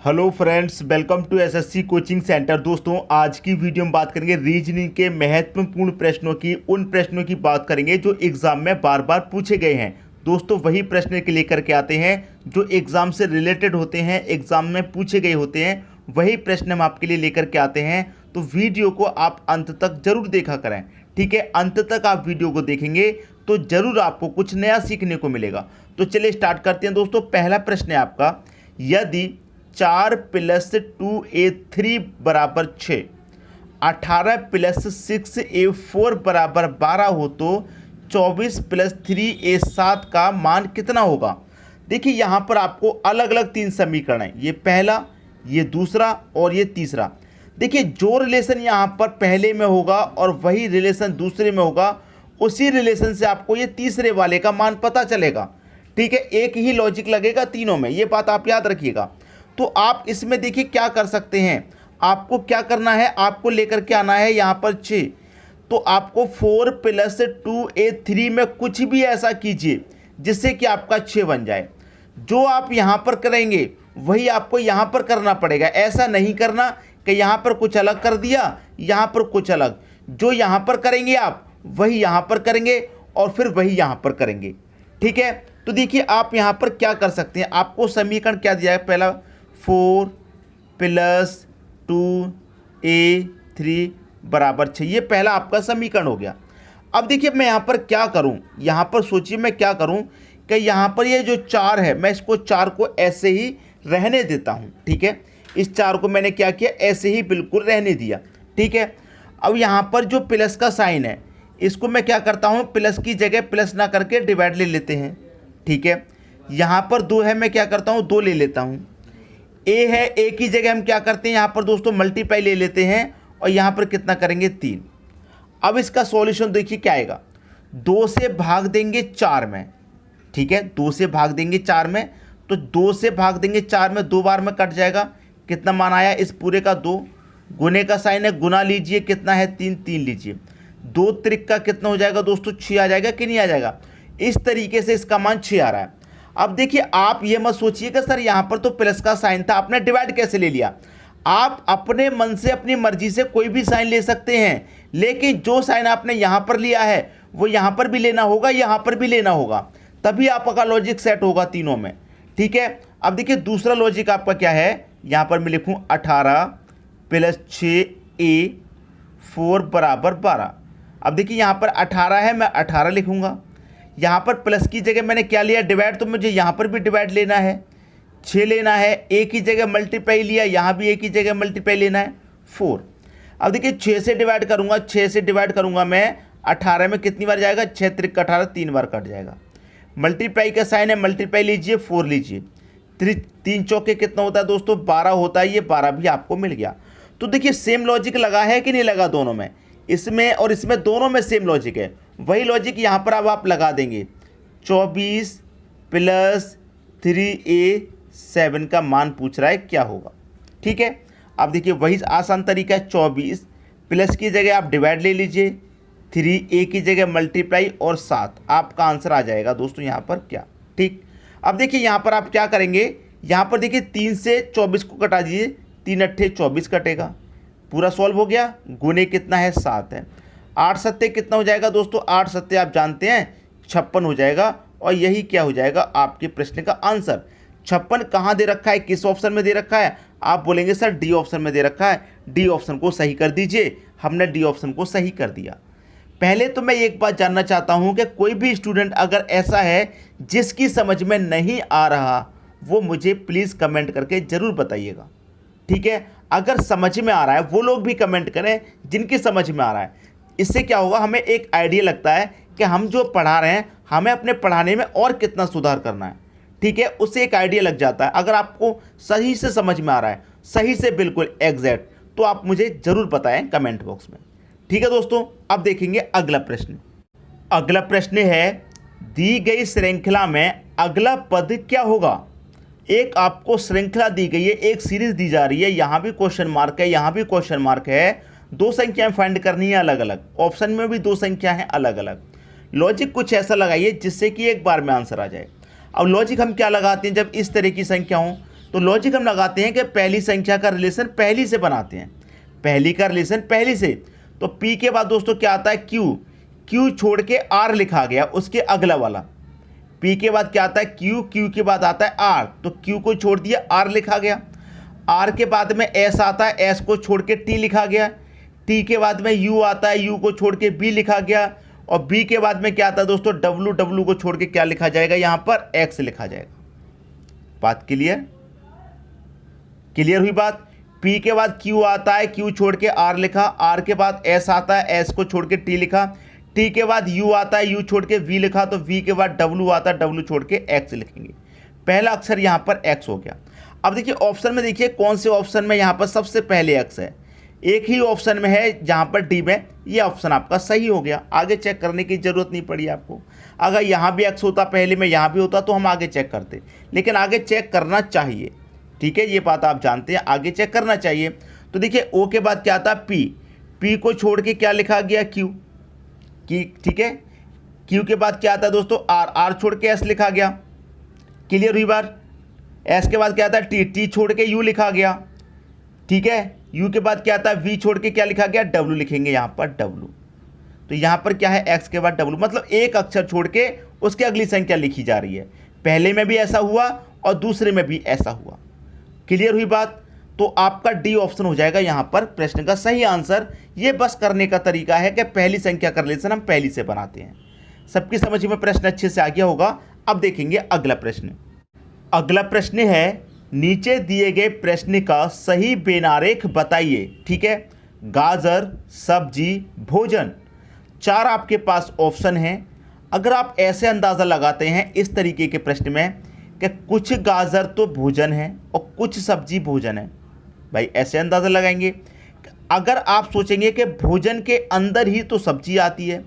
Hello friends, welcome to SSC coaching centre. दोस्तों, आज की वीडियो में बात करेंगे रीजनिंग के महत्वपूर्ण प्रश्नों की। उन प्रश्नों की बात करेंगे जो एग्जाम में बार बार पूछे गए हैं। दोस्तों, वही प्रश्न के लेकर के आते हैं जो एग्जाम से रिलेटेड होते हैं, एग्जाम में पूछे गए होते हैं। वही प्रश्न हम आपके लिए लेकर के आते हैं, तो वीडियो को आप अंत तक जरूर देखा करें। ठीक है, अंत तक आप वीडियो को देखेंगे तो जरूर आपको कुछ नया सीखने को मिलेगा। तो चलिए स्टार्ट करते हैं। दोस्तों, पहला प्रश्न है आपका, यदि 4 + 2a3 बराबर 6, 18 + 6a4 बराबर 12 हो तो 24 + 3a7 का मान कितना होगा। देखिए, यहाँ पर आपको अलग अलग 3 समीकरण हैं, ये पहला, ये दूसरा और ये तीसरा। देखिए, जो रिलेशन यहाँ पर पहले में होगा और वही रिलेशन दूसरे में होगा, उसी रिलेशन से आपको ये तीसरे वाले का मान पता चलेगा। ठीक है, एक ही लॉजिक लगेगा तीनों में, ये बात आप याद रखिएगा। तो आप इसमें देखिए क्या कर सकते हैं, आपको क्या करना है, आपको लेकर के आना है यहाँ पर 6, तो आपको 4 + 2a3 में कुछ भी ऐसा कीजिए जिससे कि आपका 6 बन जाए। जो आप यहाँ पर करेंगे वही आपको यहाँ पर करना पड़ेगा। ऐसा नहीं करना कि यहाँ पर कुछ अलग कर दिया, यहाँ पर कुछ अलग। जो यहाँ पर करेंगे आप वही यहाँ पर करेंगे और फिर वही यहाँ पर करेंगे। ठीक है, तो देखिए आप यहाँ पर क्या कर सकते हैं। आपको समीकरण क्या दिया है, पहला 4 + 2a3 बराबर 6, ये पहला आपका समीकरण हो गया। अब देखिए मैं यहाँ पर क्या करूँ, यहाँ पर सोचिए मैं क्या करूँ कि यहाँ पर ये जो 4 है, मैं इसको 4 को ऐसे ही रहने देता हूँ। ठीक है, इस 4 को मैंने क्या किया, ऐसे ही बिल्कुल रहने दिया। ठीक है, अब यहाँ पर जो प्लस का साइन है, इसको मैं क्या करता हूँ, प्लस की जगह प्लस ना करके डिवाइड ले लेते हैं। ठीक है, यहाँ पर 2 है, मैं क्या करता हूँ, 2 ले लेता हूँ। ए है, ए की जगह हम क्या करते हैं, यहाँ पर दोस्तों मल्टीप्लाई ले लेते हैं और यहाँ पर कितना करेंगे, 3। अब इसका सॉल्यूशन देखिए क्या आएगा, 2 से भाग देंगे 4 में। ठीक है, 2 से भाग देंगे 4 में, तो 2 से भाग देंगे 4 में, 2 बार में कट जाएगा। कितना मान आया इस पूरे का, 2। गुने का साइन है, गुना लीजिए, कितना है, 3, 3 लीजिए। 2 त्रिक का कितना हो जाएगा दोस्तों, 6 आ जाएगा कि नहीं आ जाएगा। इस तरीके से इसका मान 6 आ रहा है। अब देखिए आप ये मत सोचिएगा सर यहाँ पर तो प्लस का साइन था, आपने डिवाइड कैसे ले लिया। आप अपने मन से अपनी मर्जी से कोई भी साइन ले सकते हैं, लेकिन जो साइन आपने यहाँ पर लिया है वो यहाँ पर भी लेना होगा, यहाँ पर भी लेना होगा, तभी आपका लॉजिक सेट होगा तीनों में। ठीक है, अब देखिए दूसरा लॉजिक आपका क्या है, यहाँ पर मैं लिखूँ 18 + 6a4 बराबर 12। अब देखिए यहाँ पर 18 है, मैं 18 लिखूँगा। यहाँ पर प्लस की जगह मैंने क्या लिया, डिवाइड, तो मुझे यहाँ पर भी डिवाइड लेना है, 6 लेना है। ए की जगह मल्टीप्लाई लिया, यहाँ भी ए की जगह मल्टीप्लाई लेना है, 4। अब देखिए 6 से डिवाइड करूँगा, 6 से डिवाइड करूँगा मैं 18 में, कितनी बार जाएगा, 6 त्रिक 18, 3 बार कट जाएगा। मल्टीप्लाई का साइन है, मल्टीप्लाई लीजिए, 4 लीजिए। 3 चौके कितना होता है दोस्तों, 12 होता है, ये 12 भी आपको मिल गया। तो देखिए सेम लॉजिक लगा है कि नहीं लगा, दोनों में, इसमें और इसमें, दोनों में सेम लॉजिक है। वही लॉजिक यहाँ पर अब आप लगा देंगे, 24 + 3a7 का मान पूछ रहा है क्या होगा। ठीक है, अब देखिए वही आसान तरीका है, 24 प्लस की जगह आप डिवाइड ले लीजिए, 3a की जगह मल्टीप्लाई और 7, आपका आंसर आ जाएगा दोस्तों यहाँ पर क्या। ठीक, अब देखिए यहाँ पर आप क्या करेंगे, यहाँ पर देखिए 3 से 24 को कटा दीजिए, 3 अट्ठे 24 कटेगा, पूरा सॉल्व हो गया। गुने कितना है, 7 है। 8 सत्ते कितना हो जाएगा दोस्तों, 8 सत्ते आप जानते हैं 56 हो जाएगा, और यही क्या हो जाएगा आपके प्रश्न का आंसर। 56 कहाँ दे रखा है, किस ऑप्शन में दे रखा है, आप बोलेंगे सर डी ऑप्शन में दे रखा है, डी ऑप्शन को सही कर दीजिए। हमने डी ऑप्शन को सही कर दिया। पहले तो मैं एक बात जानना चाहता हूँ कि कोई भी स्टूडेंट अगर ऐसा है जिसकी समझ में नहीं आ रहा, वो मुझे प्लीज़ कमेंट करके ज़रूर बताइएगा। ठीक है, अगर समझ में आ रहा है वो लोग भी कमेंट करें जिनकी समझ में आ रहा है। इससे क्या होगा, हमें एक आइडिया लगता है कि हम जो पढ़ा रहे हैं हमें अपने पढ़ाने में और कितना सुधार करना है। ठीक है, उससे एक आइडिया लग जाता है। अगर आपको सही से समझ में आ रहा है, सही से बिल्कुल एग्जैक्ट, तो आप मुझे ज़रूर बताएं कमेंट बॉक्स में। ठीक है दोस्तों, अब देखेंगे अगला प्रश्न। अगला प्रश्न है, दी गई श्रृंखला में अगला पद क्या होगा। एक आपको श्रृंखला दी गई है, एक सीरीज दी जा रही है, यहाँ भी क्वेश्चन मार्क है, यहाँ भी क्वेश्चन मार्क है, 2 संख्याएं फाइंड करनी है अलग अलग, ऑप्शन में भी 2 संख्या हैं अलग अलग। लॉजिक कुछ ऐसा लगाइए जिससे कि एक बार में आंसर आ जाए। अब लॉजिक हम क्या लगाते हैं, जब इस तरह की संख्या हो तो लॉजिक हम लगाते हैं कि पहली संख्या का रिलेशन पहली से बनाते हैं, पहली का रिलेशन पहली से। तो P के बाद दोस्तों क्या आता है Q, Q छोड़ के R लिखा गया, उसके अगला वाला। P के बाद क्या आता है Q, Q के बाद आता है R, तो Q को छोड़ दिया R लिखा गया। R के बाद में S आता है, S को छोड़ के T लिखा गया। T के बाद में U आता है, U को छोड़ के B लिखा गया। और B के बाद में क्या आता है दोस्तों W, W को छोड़ के क्या लिखा जाएगा यहाँ पर X लिखा जाएगा। बात क्लियर, क्लियर हुई बात। P के बाद Q आता है, Q छोड़ के R लिखा। R के बाद S आता है, S को छोड़ के T लिखा। T के बाद U आता है, U छोड़ के V लिखा। तो V के बाद W आता है, W छोड़ के X लिखेंगे। पहला अक्षर यहाँ पर X हो गया। अब देखिए ऑप्शन में, देखिए कौन से ऑप्शन में यहाँ पर सबसे पहले X है। एक ही ऑप्शन में है जहाँ पर D में, ये ऑप्शन आपका सही हो गया। आगे चेक करने की ज़रूरत नहीं पड़ी आपको। अगर यहाँ भी X होता पहले में, यहाँ भी होता, तो हम आगे चेक करते, लेकिन आगे चेक करना चाहिए। ठीक है, ये बात आप जानते हैं, आगे चेक करना चाहिए। तो देखिए O के बाद क्या आता है P, P को छोड़ के क्या लिखा गया Q, ठीक है। Q के बाद क्या आता है दोस्तों R, R छोड़ के S लिखा गया। क्लियर हुई बात। S के बाद क्या आता है T, T छोड़ के U लिखा गया। ठीक है, U के बाद क्या आता है V छोड़ के क्या लिखा गया W लिखेंगे यहाँ पर W। तो यहाँ पर क्या है X के बाद W, मतलब एक अक्षर छोड़ के उसके अगली संख्या लिखी जा रही है। पहले में भी ऐसा हुआ और दूसरे में भी ऐसा हुआ। क्लियर हुई बात। तो आपका डी ऑप्शन हो जाएगा यहाँ पर प्रश्न का सही आंसर। ये बस करने का तरीका है कि पहली संख्या का रिलेशन हम पहली से बनाते हैं। सबकी समझ में प्रश्न अच्छे से आ गया होगा। अब देखेंगे अगला प्रश्न। अगला प्रश्न है, नीचे दिए गए प्रश्न का सही बेनारेख बताइए। ठीक है, गाजर, सब्जी, भोजन, चार आपके पास ऑप्शन हैं। अगर आप ऐसे अंदाज़ा लगाते हैं इस तरीके के प्रश्न में कि कुछ गाजर तो भोजन है और कुछ सब्जी भोजन है, भाई ऐसे अंदाज़ा लगाएंगे। अगर आप सोचेंगे कि भोजन के अंदर ही तो सब्जी आती है,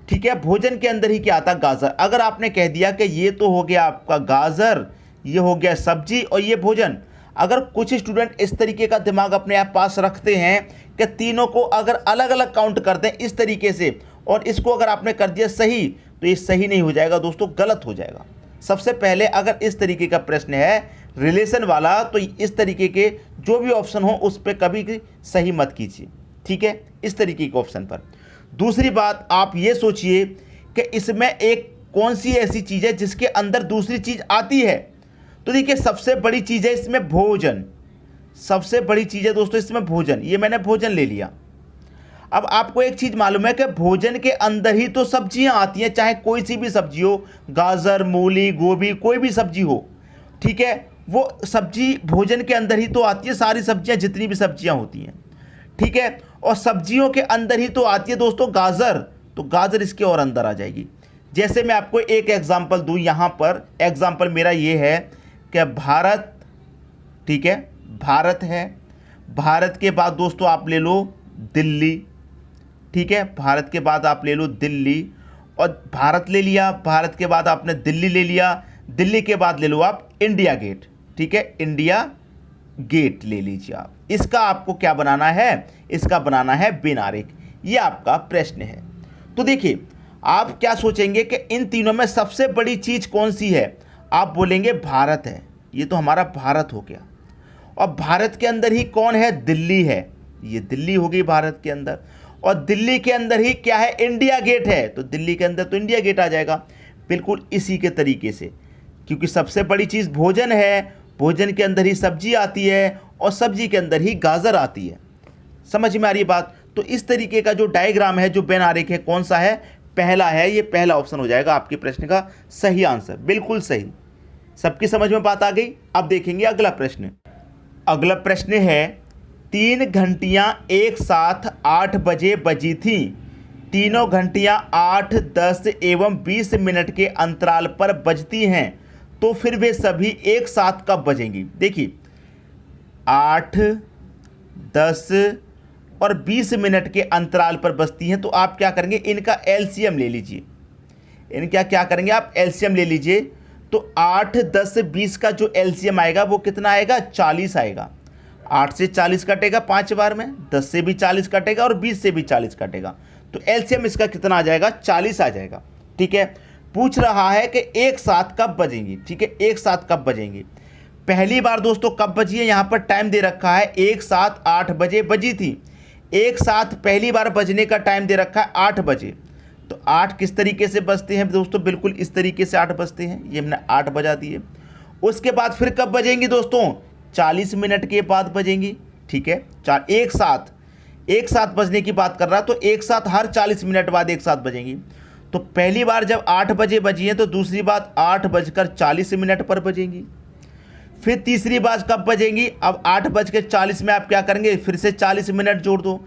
ठीक है, भोजन के अंदर ही क्या आता है गाजर। अगर आपने कह दिया कि ये तो हो गया आपका गाजर, ये हो गया सब्जी और ये भोजन। अगर कुछ स्टूडेंट इस तरीके का दिमाग अपने आप पास रखते हैं कि तीनों को अगर अलग अलग काउंट करते हैं इस तरीके से, और इसको अगर आपने कर दिया सही, तो ये सही नहीं हो जाएगा दोस्तों, गलत हो जाएगा। सबसे पहले अगर इस तरीके का प्रश्न है रिलेशन वाला, तो इस तरीके के जो भी ऑप्शन हो उस पर कभी सही मत कीजिए। ठीक है, इस तरीके के ऑप्शन पर। दूसरी बात, आप ये सोचिए कि इसमें एक कौन सी ऐसी चीज़ है जिसके अंदर दूसरी चीज़ आती है। तो देखिए सबसे बड़ी चीज़ है इसमें भोजन, सबसे बड़ी चीज़ है दोस्तों इसमें भोजन। ये मैंने भोजन ले लिया। अब आपको एक चीज़ मालूम है कि भोजन के अंदर ही तो सब्जियां आती हैं, चाहे कोई सी भी सब्जी हो, गाजर, मूली, गोभी, कोई भी सब्जी हो। ठीक है, वो सब्जी भोजन के अंदर ही तो आती है, सारी सब्जियां जितनी भी सब्जियां होती हैं। ठीक है, और सब्जियों के अंदर ही तो आती है दोस्तों गाजर, तो गाजर इसके और अंदर आ जाएगी। जैसे मैं आपको एक एग्जाम्पल दूँ, यहाँ पर एग्जाम्पल मेरा ये है कि भारत, ठीक है, भारत है। भारत के बाद दोस्तों आप ले लो दिल्ली। ठीक है, भारत के बाद आप ले लो दिल्ली, और भारत ले लिया, भारत के बाद आपने दिल्ली ले लिया, दिल्ली के बाद ले लो आप इंडिया गेट। ठीक है, इंडिया गेट ले लीजिए आप। इसका आपको क्या बनाना है, इसका बनाना है बेनारेख। ये आपका प्रश्न है। तो देखिए आप क्या सोचेंगे कि इन तीनों में सबसे बड़ी चीज़ कौन सी है। आप बोलेंगे भारत है, ये तो हमारा भारत हो गया। और भारत के अंदर ही कौन है, दिल्ली है, ये दिल्ली हो गई भारत के अंदर। और दिल्ली के अंदर ही क्या है, इंडिया गेट है, तो दिल्ली के अंदर तो इंडिया गेट आ जाएगा। बिल्कुल इसी के तरीके से, क्योंकि सबसे बड़ी चीज़ भोजन है, भोजन के अंदर ही सब्जी आती है और सब्जी के अंदर ही गाजर आती है। समझ में आ रही बात। तो इस तरीके का जो डायग्राम है, जो बेनारेख है, कौन सा है, पहला है। ये पहला ऑप्शन हो जाएगा आपके प्रश्न का सही आंसर, बिल्कुल सही। सबकी समझ में बात आ गई। अब देखेंगे अगला प्रश्न। अगला प्रश्न है, 3 घंटियां एक साथ 8 बजे बजी थीं। तीनों घंटियां 8, 10 एवं 20 मिनट के अंतराल पर बजती हैं, तो फिर वे सभी एक साथ कब बजेंगी। देखिए 8, 10 और 20 मिनट के अंतराल पर बजती हैं, तो आप क्या करेंगे, इनका एलसीएम ले लीजिए। इनका क्या करेंगे आप, एलसीएम ले लीजिए। तो 8, 10, 20 का जो एलसीएम आएगा वो कितना आएगा, 40 आएगा। 8 से 40 कटेगा 5 बार में, 10 से भी 40 कटेगा और 20 से भी 40 कटेगा, तो एलसीएम इसका कितना आ जाएगा, 40 आ जाएगा। ठीक है, पूछ रहा है कि एक साथ कब बजेंगी। ठीक है, एक साथ कब बजेंगी। पहली बार दोस्तों कब बजी है, यहाँ पर टाइम दे रखा है 1-7-8 बजे बजी थी। एक साथ पहली बार बजने का टाइम दे रखा है 8 बजे। तो 8 किस तरीके से बजते हैं दोस्तों, बिल्कुल इस तरीके से 8 बजते हैं। ये हमने 8 बजा दिए। उसके बाद फिर कब बजेंगी दोस्तों, 40 मिनट के बाद बजेंगी। ठीक है, एक साथ बजने की बात कर रहा, तो एक साथ हर 40 मिनट बाद एक साथ बजेंगी। तो पहली बार जब 8 बजे बजी है तो दूसरी बार 8:40 पर बजेंगी। फिर तीसरी बार कब बजेंगी, अब 8:40 में आप क्या करेंगे, फिर से 40 मिनट जोड़ दो।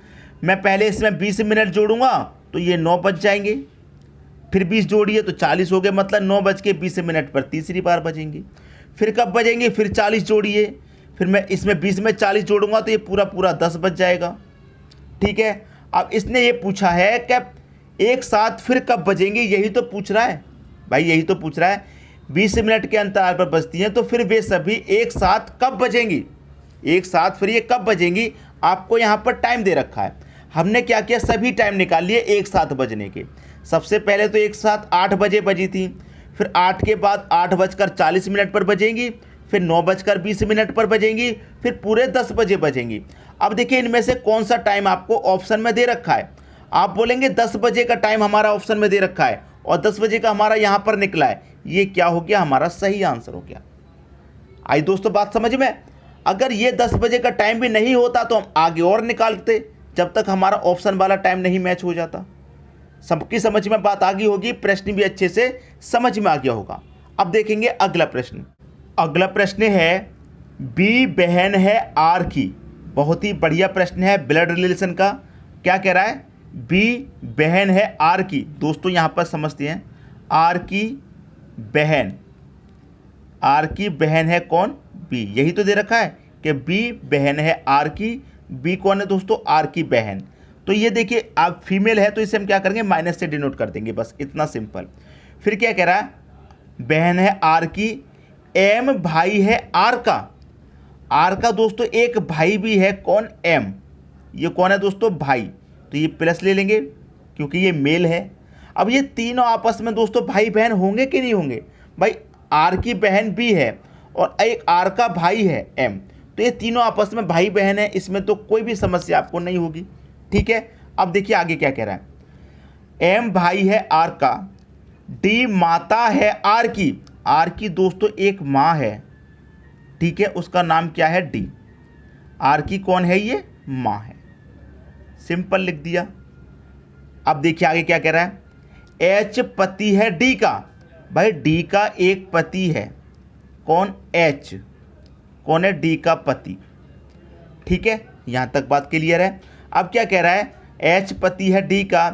मैं पहले इसमें 20 मिनट जोड़ूंगा तो ये 9 बज जाएंगे, फिर 20 जोड़िए तो 40 हो गए, मतलब 9:20 पर तीसरी बार बजेंगी। फिर कब बजेंगे, फिर 40 जोड़िए, फिर मैं इसमें 20 में 40 जोड़ूंगा तो ये पूरा 10 बज जाएगा। ठीक है, अब इसने ये पूछा है कि एक साथ फिर कब बजेंगे, यही तो पूछ रहा है भाई, यही तो पूछ रहा है। 20 मिनट के अंतराल पर बजती हैं तो फिर वे सभी एक साथ कब बजेंगी, एक साथ फिर ये कब बजेंगी, आपको यहाँ पर टाइम दे रखा है। हमने क्या किया, सभी टाइम निकाल लिए एक साथ बजने के। सबसे पहले तो एक साथ 8 बजे बजी थी, फिर 8 के बाद 8:40 पर बजेंगी, फिर 9:20 पर बजेंगी, फिर पूरे 10 बजे बजेंगी। अब देखिए इनमें से कौन सा टाइम आपको ऑप्शन में दे रखा है। आप बोलेंगे 10 बजे का टाइम हमारा ऑप्शन में दे रखा है और 10 बजे का हमारा यहाँ पर निकला है, ये क्या हो गया, हमारा सही आंसर हो गया। आई दोस्तों बात समझ में। अगर ये 10 बजे का टाइम भी नहीं होता तो हम आगे और निकालते, जब तक हमारा ऑप्शन वाला टाइम नहीं मैच हो जाता। सबकी समझ में बात आ गई होगी, प्रश्न भी अच्छे से समझ में आ गया होगा। अब देखेंगे अगला प्रश्न। अगला प्रश्न है, बी बहन है आर की। बहुत ही बढ़िया प्रश्न है ब्लड रिलेशन का। क्या कह रहा है, बी बहन है आर की। दोस्तों यहाँ पर समझते हैं, आर की बहन है कौन, बी। यही तो दे रखा है कि बी बहन है आर की। बी कौन है दोस्तों, आर की बहन। तो ये देखिए आप फीमेल है तो इसे हम क्या करेंगे, माइनस से डिनोट कर देंगे, बस इतना सिंपल। फिर क्या कह रहा है, बहन है आर की, एम भाई है आर का। आर का दोस्तों एक भाई भी है, कौन, एम। ये कौन है दोस्तों, भाई। तो ये प्लस ले लेंगे क्योंकि ये मेल है। अब ये तीनों आपस में दोस्तों भाई बहन होंगे कि नहीं होंगे, भाई आर की बहन बी है और एक आर का भाई है एम, तो ये तीनों आपस में भाई बहन है, इसमें तो कोई भी समस्या आपको नहीं होगी। ठीक है, अब देखिए आगे क्या कह रहा है, एम भाई है आर का, डी माता है आर की। आर की दोस्तों एक माँ है, ठीक है, उसका नाम क्या है, डी। आर की कौन है, ये माँ है। सिंपल लिख दिया। अब देखिए आगे क्या कह रहा है, एच पति है डी का। भाई डी का एक पति है, कौन, एच। कौन है, डी का पति। ठीक है, यहां तक बात क्लियर है। अब क्या कह रहा है, एच पति है डी का,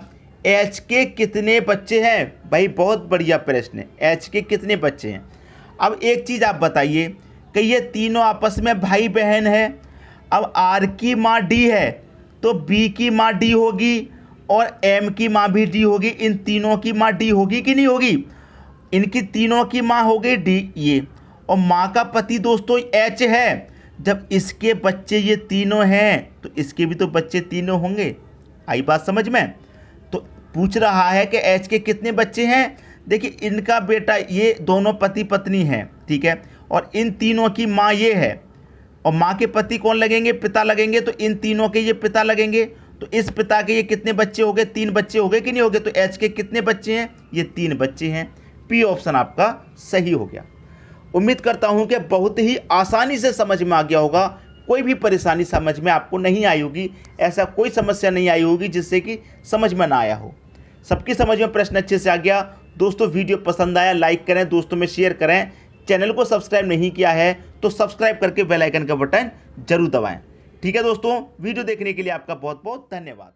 एच के कितने बच्चे हैं। भाई बहुत बढ़िया प्रश्न है, एच के कितने बच्चे हैं। अब एक चीज़ आप बताइए कि ये तीनों आपस में भाई बहन है। अब आर की माँ डी है तो बी की माँ डी होगी और एम की माँ भी डी होगी। इन तीनों की माँ डी होगी कि नहीं होगी, इनकी तीनों की माँ हो गई डी, ये। और माँ का पति दोस्तों एच है, जब इसके बच्चे ये तीनों हैं तो इसके भी तो बच्चे तीनों होंगे। आई बात समझ में। तो पूछ रहा है कि एच के कितने बच्चे हैं। देखिए इनका बेटा, ये दोनों पति पत्नी हैं, ठीक है, और इन तीनों की माँ ये है, और माँ के पति कौन लगेंगे, पिता लगेंगे, तो इन तीनों के ये पिता लगेंगे। तो इस पिता के ये कितने बच्चे हो गए, 3 बच्चे हो गए कि नहीं हो गए। तो एच के कितने बच्चे हैं, ये 3 बच्चे हैं। पी ऑप्शन आपका सही हो गया। उम्मीद करता हूं कि बहुत ही आसानी से समझ में आ गया होगा, कोई भी परेशानी समझ में आपको नहीं आई होगी, ऐसा कोई समस्या नहीं आई होगी जिससे कि समझ में ना आया हो। सबकी समझ में प्रश्न अच्छे से आ गया। दोस्तों वीडियो पसंद आया लाइक करें, दोस्तों में शेयर करें। चैनल को सब्सक्राइब नहीं किया है तो सब्सक्राइब करके बेल आइकन का बटन जरूर दबाएं। ठीक है दोस्तों, वीडियो देखने के लिए आपका बहुत बहुत धन्यवाद।